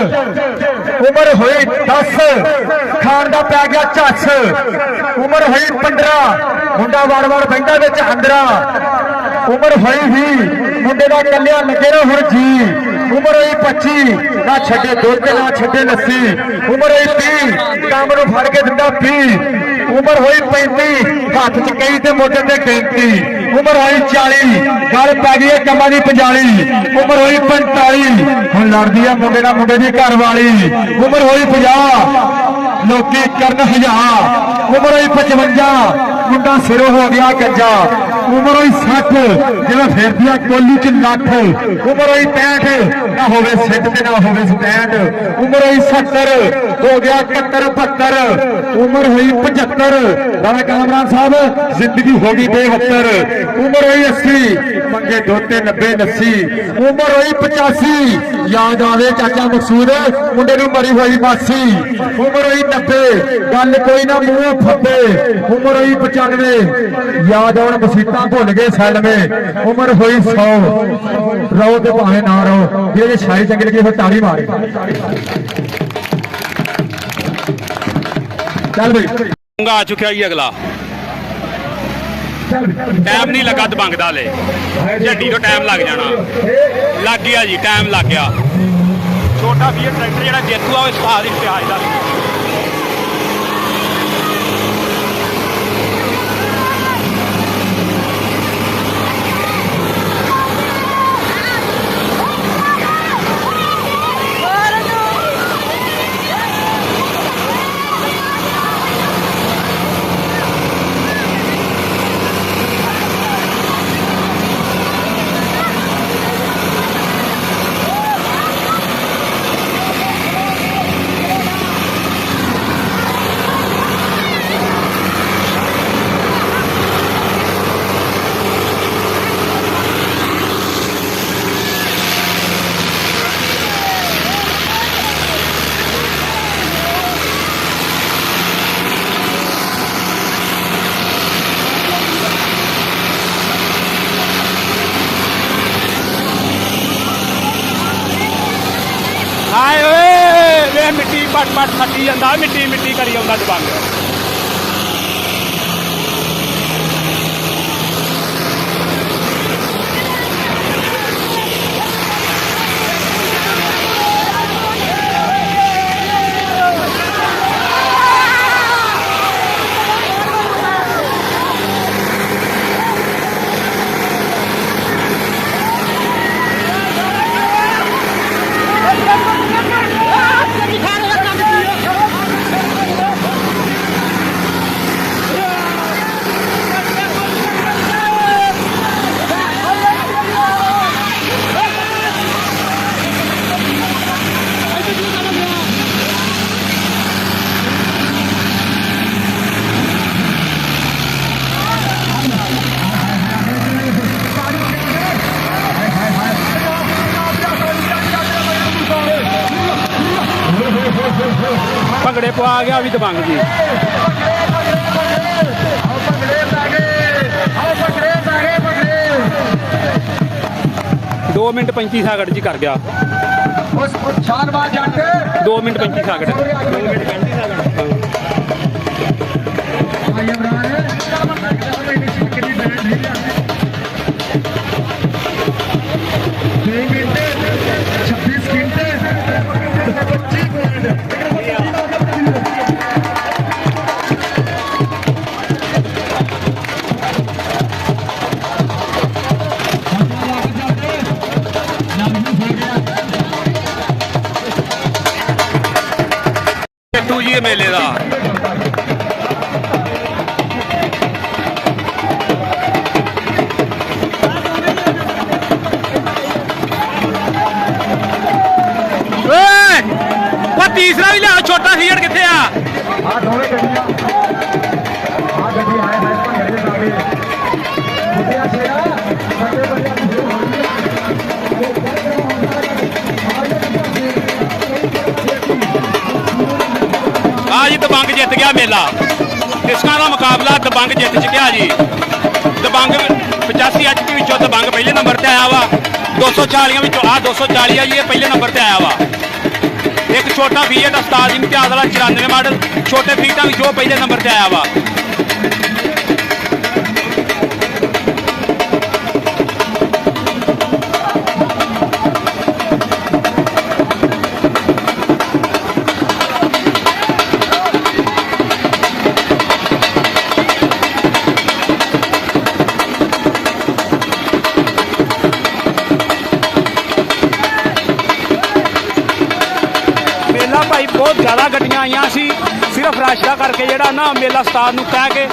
उम्र हुई 10 खान का पै गया झस उम्र हुई 15 मुंडा वार वार बहिंदा विच अंदरा उम्र हुई भी मुंडे का कलिया लगे ना हुण जी उम्र हुई 25 ना छड्डे दुध ना छड्डे लस्सी उम्र हुई 30 काम नूं फड़ के दिंदा पी उम्र हुई 35 हथ च कई ते मोढे ते गिनती उम्र हुई 40 गल पै गई है कमां दी पंजाली उम्र हुई 45 हुण लड़दी है मुंडे नाल मुंडे दी घरवाली उम्र हुई 50 लोकी करन 1000 उम्र हुई 55 मुंडा सिरों हो गया गंजा उम्र हुई 60 जिवें फिरदिया कोली च लठ उम्र हुई 65 ना होवे सिद्ध ते ना होवे स्टैंड उम्र हुई 70 हो गया 71 72 उम्र हुई 75 राणा कामरान साहब जिंदगी हो गई बेहतर उम्र हुई 80 मंगे धोते 90 80 उम्र हुई 85 याद आवे चाचा मकसूद मुंडे नूं मरी हुई मासी उम्र हुई 90 गल कोई ना मूंह फब्बे उम्र हुई 95 याद आउण मसीता भुल गए सैल में उम्र हुई 100 रहो तो भावे ना रहो जे शायरी चंगी लगी फिर ताली मारे चल भाई आ चुका ही अगला टाइम नहीं लगा दबंग दा ले झड्डी तो टाइम लग जाना लग गया जी टाइम लग गया छोटा फीयर ट्रैक्टर जो जेतू आ इस्ताद इम्तियाज का मिट्टी पट पट फटी जाता मिट्टी मिट्टी करी आता दबंग भंगड़े पवा गया भी दबंग जी 2 मिनट 35 सैकंड जी कर गया 2 मिनट 35 सैकंड जी मेले का तीसरा भी लिया छोटा सीट कितने आ जी दबंग जित गया मेला किसका का मुकाबला दबंग जित चुका जी दबंग 85 HP विचों दबंग पहले नंबर पर आया वा 240 विचों 240 जी पहले नंबर पर आया वा ਛੋਟਾ ਫੀਟ ਉਸਤਾਦ ਇਮਤਿਆਜ਼ ਵਾਲਾ 94 ਮਾਡਲ ਛੋਟੇ ਫੀਟਾਂ ਵਿੱਚ ਉਹ ਪਹਿਲੇ ਨੰਬਰ ਤੇ ਆਇਆ ਵਾ। ਭਾਈ ਬਹੁਤ ਜ਼ਿਆਦਾ ਗੱਡੀਆਂ ਆਈਆਂ ਸੀ, ਸਿਰਫ ਰਸ਼ ਦਾ ਕਰਕੇ ਜਿਹੜਾ ਨਾ ਮੇਲਾ ਉਸਤਾਦ ਨੂੰ ਕਹਿ ਕੇ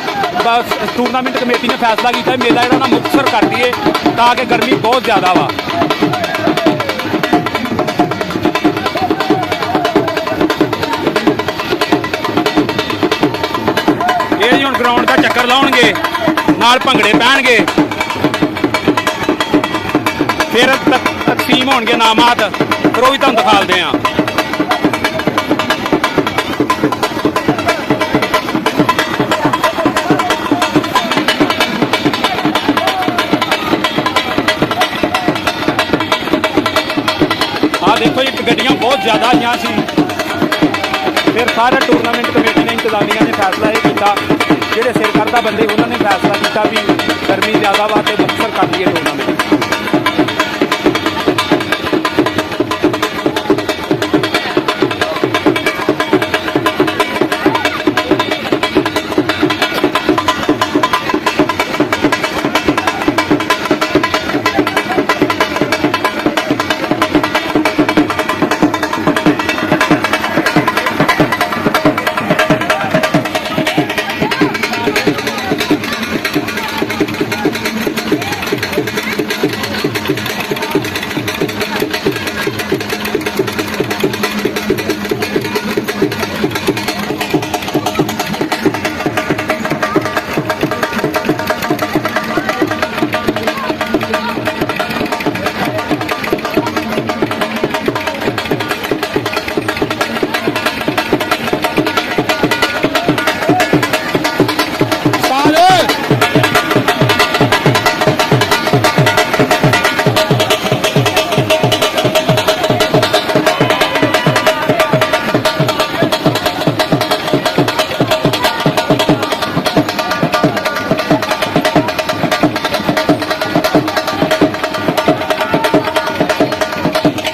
ਬਸ ਟੂਰਨਾਮੈਂਟ ਕਮੇਟੀ ਨੇ ਫੈਸਲਾ ਕੀਤਾ ਮੇਲਾ ਜਿਹੜਾ ਨਾ ਮੁਕਤਸਰ ਕਰ ਦਈਏ ਤਾਂ ਕਿ ਗਰਮੀ ਬਹੁਤ ਜ਼ਿਆਦਾ ਵਾ। ਇਹ ਜੀ ਹੁਣ ਗਰਾਊਂਡ ਦਾ ਚੱਕਰ ਲਾਉਣਗੇ, ਨਾਲ ਭੰਗੜੇ ਪੈਣਗੇ, ਫਿਰ ਤਕਸੀਮ ਹੋਣਗੇ ਨਾਮਾਤ, ਫਿਰ ਉਹ ਵੀ ਤੁਹਾਨੂੰ ਦਿਖਾਲਦੇ ਆ। देखो जी गड्डियां बहुत ज़्यादा आईया सी, फिर सारे टूरनामेंट कमेटी ने इंतजामिया ने फैसला ये किया, जेडे सिरकर्दा बंदे उन्होंने फैसला किया भी गर्मी ज़्यादा वा तो मुक्तसर कर दिए टूरनामेंट।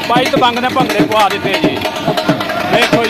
भाई दबंग ने भंगड़े पवा दिते जी, देखो